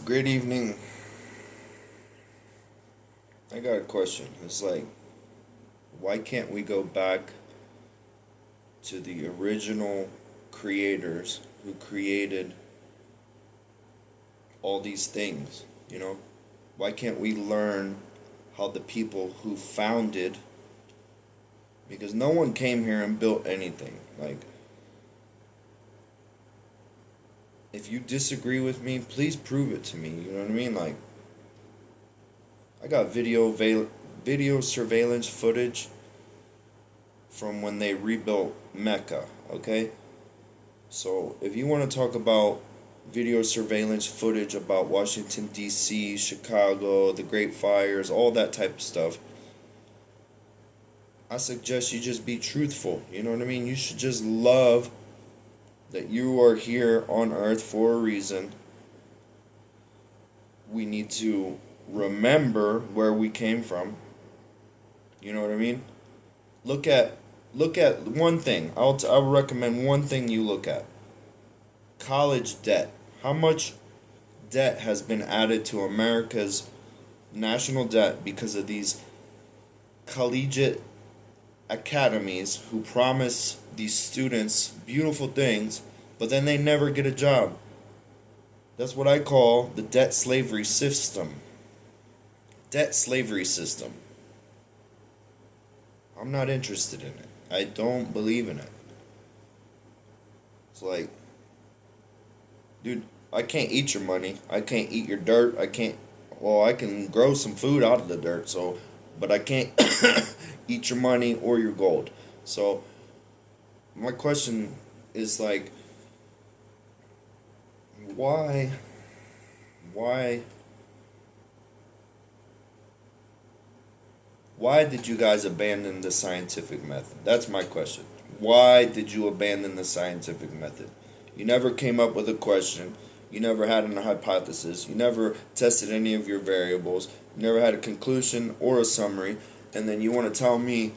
Great evening. I got a question. It's like, why can't we go back to the original creators who created all these things? You know? Why can't we learn how the people who founded, because no one came here and built anything. Like, if you disagree with me, please prove it to me. You know what I mean? Like, I got video surveillance footage from when they rebuilt Mecca, okay? So, if you want to talk about video surveillance footage about Washington D.C., Chicago, the Great Fires, all that type of stuff, I suggest you just be truthful. You know what I mean? You should just love that you are here on earth for a reason. We need to remember where we came from. You know what I mean? Look at one thing. I'll recommend one thing you look at. College debt. How much debt has been added to America's national debt because of these collegiate academies who promise these students beautiful things, but then they never get a job? That's what I call the debt slavery system. Debt slavery system. I'm not interested in it. I don't believe in it. It's like, dude, I can't eat your money. I can't eat your dirt. I can grow some food out of the dirt, but I can't eat your money or your gold. So, my question is like, why did you guys abandon the scientific method? That's my question. Why did you abandon the scientific method? You never came up with a question. You never had a hypothesis. You never tested any of your variables. You never had a conclusion or a summary. And then you want to tell me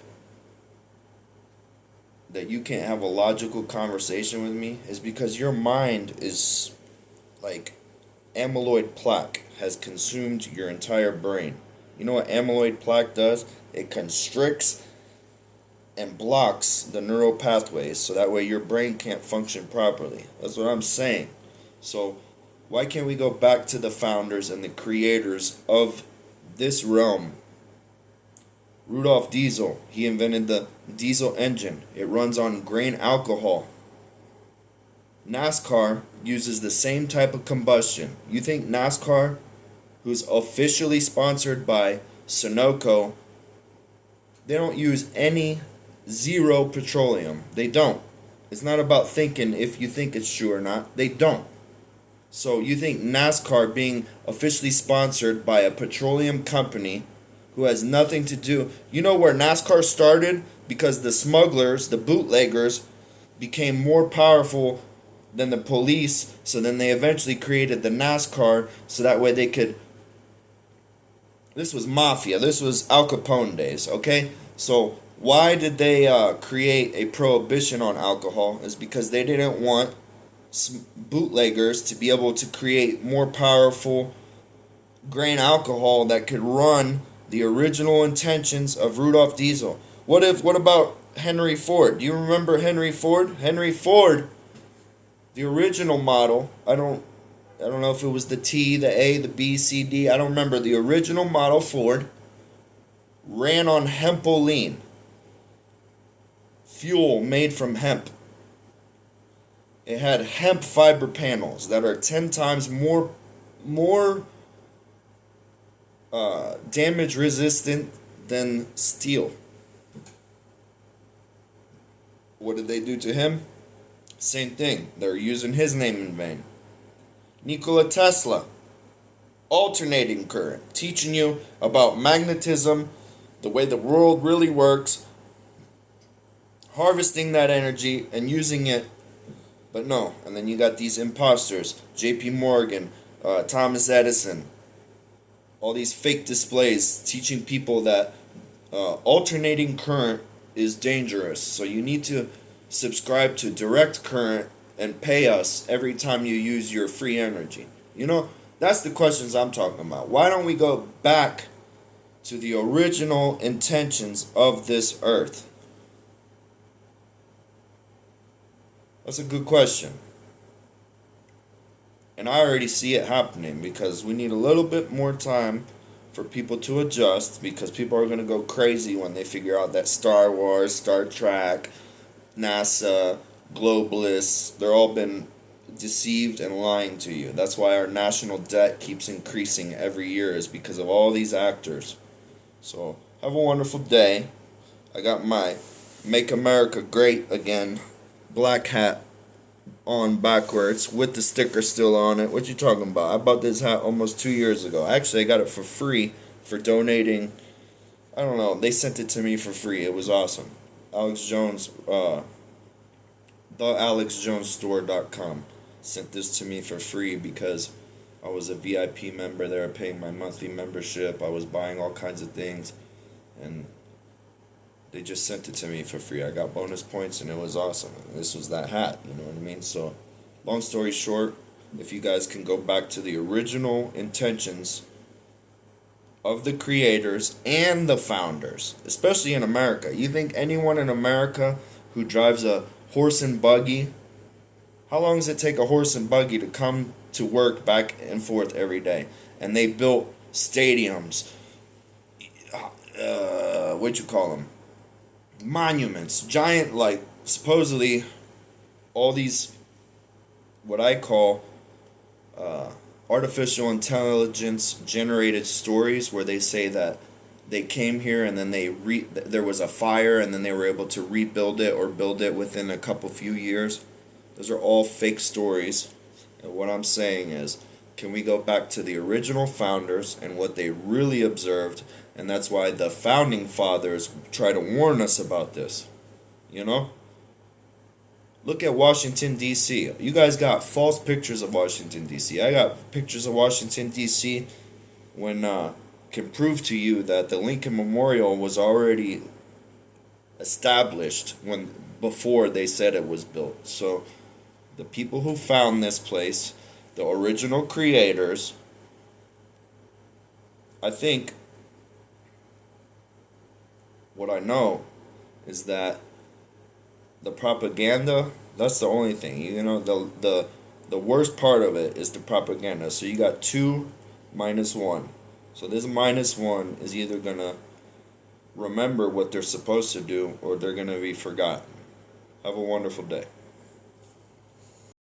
that you can't have a logical conversation with me? Is because your mind is like amyloid plaque has consumed your entire brain. You know what amyloid plaque does? It constricts and blocks the neural pathways so that way your brain can't function properly. That's what I'm saying. So, why can't we go back to the founders and the creators of this realm? Rudolf Diesel, he invented the diesel engine. It runs on grain alcohol. NASCAR uses the same type of combustion. You think NASCAR, who's officially sponsored by Sunoco, they don't use any zero petroleum. They don't. It's not about thinking if you think it's true or not. They don't. So you think NASCAR being officially sponsored by a petroleum company who has nothing to do... You know where NASCAR started? Because the smugglers, the bootleggers, became more powerful than the police, so then they eventually created the NASCAR so that way they could... This was mafia. This was Al Capone days, okay? So why did they create a prohibition on alcohol? Is because they didn't want bootleggers to be able to create more powerful grain alcohol that could run the original intentions of Rudolf Diesel. What about Henry Ford? Do you remember Henry Ford? Henry Ford, the original model, I don't know if it was the T, the A, the B, C, D. I don't remember. The original model Ford ran on hempoline, fuel made from hemp. It had hemp fiber panels that are 10 times more damage resistant than steel. What did they do to him? Same thing. They're using his name in vain. Nikola Tesla, alternating current, teaching you about magnetism, the way the world really works, harvesting that energy and using it. But no, and then you got these imposters, J.P. Morgan, Thomas Edison, all these fake displays teaching people that alternating current is dangerous. So you need to subscribe to direct current and pay us every time you use your free energy. You know, That's the questions I'm talking about. Why don't we go back to the original intentions of this earth? That's a good question. And I already see it happening because we need a little bit more time for people to adjust, because people are going to go crazy when they figure out that Star Wars, Star Trek, NASA, globalists, they're all been deceived and lying to you. That's why our national debt keeps increasing every year, is because of all these actors. So, have a wonderful day. I got my Make America Great Again black hat on backwards with the sticker still on it. What you talking about? I bought this hat almost 2 years ago. Actually, I got it for free for donating. I don't know. They sent it to me for free. It was awesome. Alex Jones, thealexjonesstore.com sent this to me for free because I was a VIP member there, paying my monthly membership. I was buying all kinds of things, and they just sent it to me for free. I got bonus points, and it was awesome. And this was that hat, you know what I mean? So, long story short, if you guys can go back to the original intentions of the creators and the founders, especially in America. You think anyone in America who drives a horse and buggy, how long does it take a horse and buggy to come to work back and forth every day? And they built stadiums, what you call them? Monuments, giant, like, supposedly all these, what I call, artificial intelligence generated stories where they say that they came here and then there was a fire and then they were able to rebuild it or build it within a couple few years. Those are all fake stories. And what I'm saying is, can we go back to the original founders and what they really observed? And that's why the founding fathers try to warn us about this. You know? Look at Washington, D.C. You guys got false pictures of Washington, D.C. I got pictures of Washington, D.C. when can prove to you that the Lincoln Memorial was already established before they said it was built. So the people who found this place, the original creators, I think what I know is that the propaganda, that's the only thing. You know, the worst part of it is the propaganda. So you got 2 minus 1. So this minus 1 is either going to remember what they're supposed to do or they're going to be forgotten. Have a wonderful day.